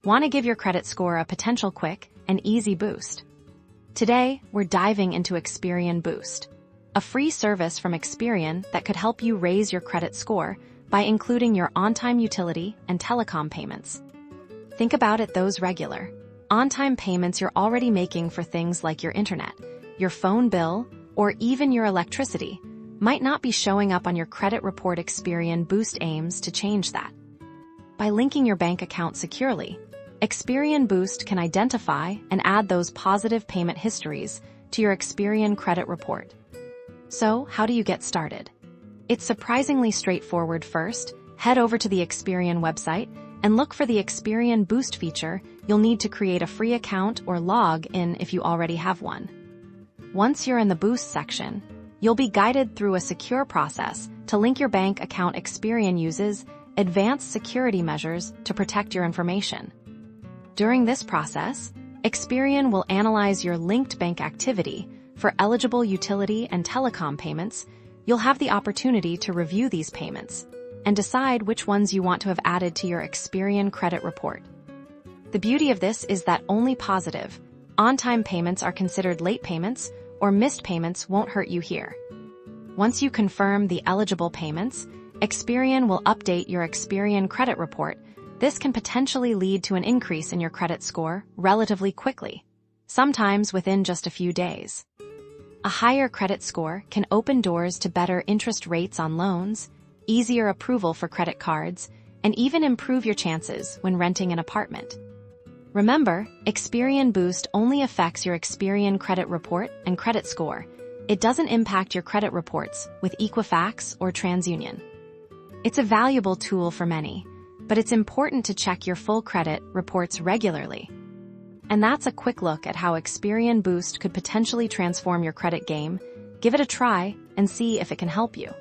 Want to give your credit score a potential quick and easy boost? Today, we're diving into Experian Boost, a free service from Experian that could help you raise your credit score by including your on-time utility and telecom payments. Think about it, those regular, on-time payments you're already making for things like your internet, your phone bill, or even your electricity might not be showing up on your credit report. Experian Boost aims to change that. By linking your bank account securely, Experian Boost can identify and add those positive payment histories to your Experian credit report. So, how do you get started? It's surprisingly straightforward. First, head over to the Experian website and look for the Experian Boost feature. You'll need to create a free account or log in if you already have one. Once you're in the Boost section, you'll be guided through a secure process to link your bank account. Experian uses advanced security measures to protect your information. During this process, Experian will analyze your linked bank activity for eligible utility and telecom payments. You'll have the opportunity to review these payments and decide which ones you want to have added to your Experian credit report. The beauty of this is that only positive, on-time payments are considered. Late payments or missed payments won't hurt you here. Once you confirm the eligible payments, Experian will update your Experian credit report. This can potentially lead to an increase in your credit score relatively quickly, sometimes within just a few days. A higher credit score can open doors to better interest rates on loans, easier approval for credit cards, and even improve your chances when renting an apartment. Remember, Experian Boost only affects your Experian credit report and credit score. It doesn't impact your credit reports with Equifax or TransUnion. It's a valuable tool for many, but it's important to check your full credit reports regularly. And that's a quick look at how Experian Boost could potentially transform your credit game. Give it a try and see if it can help you.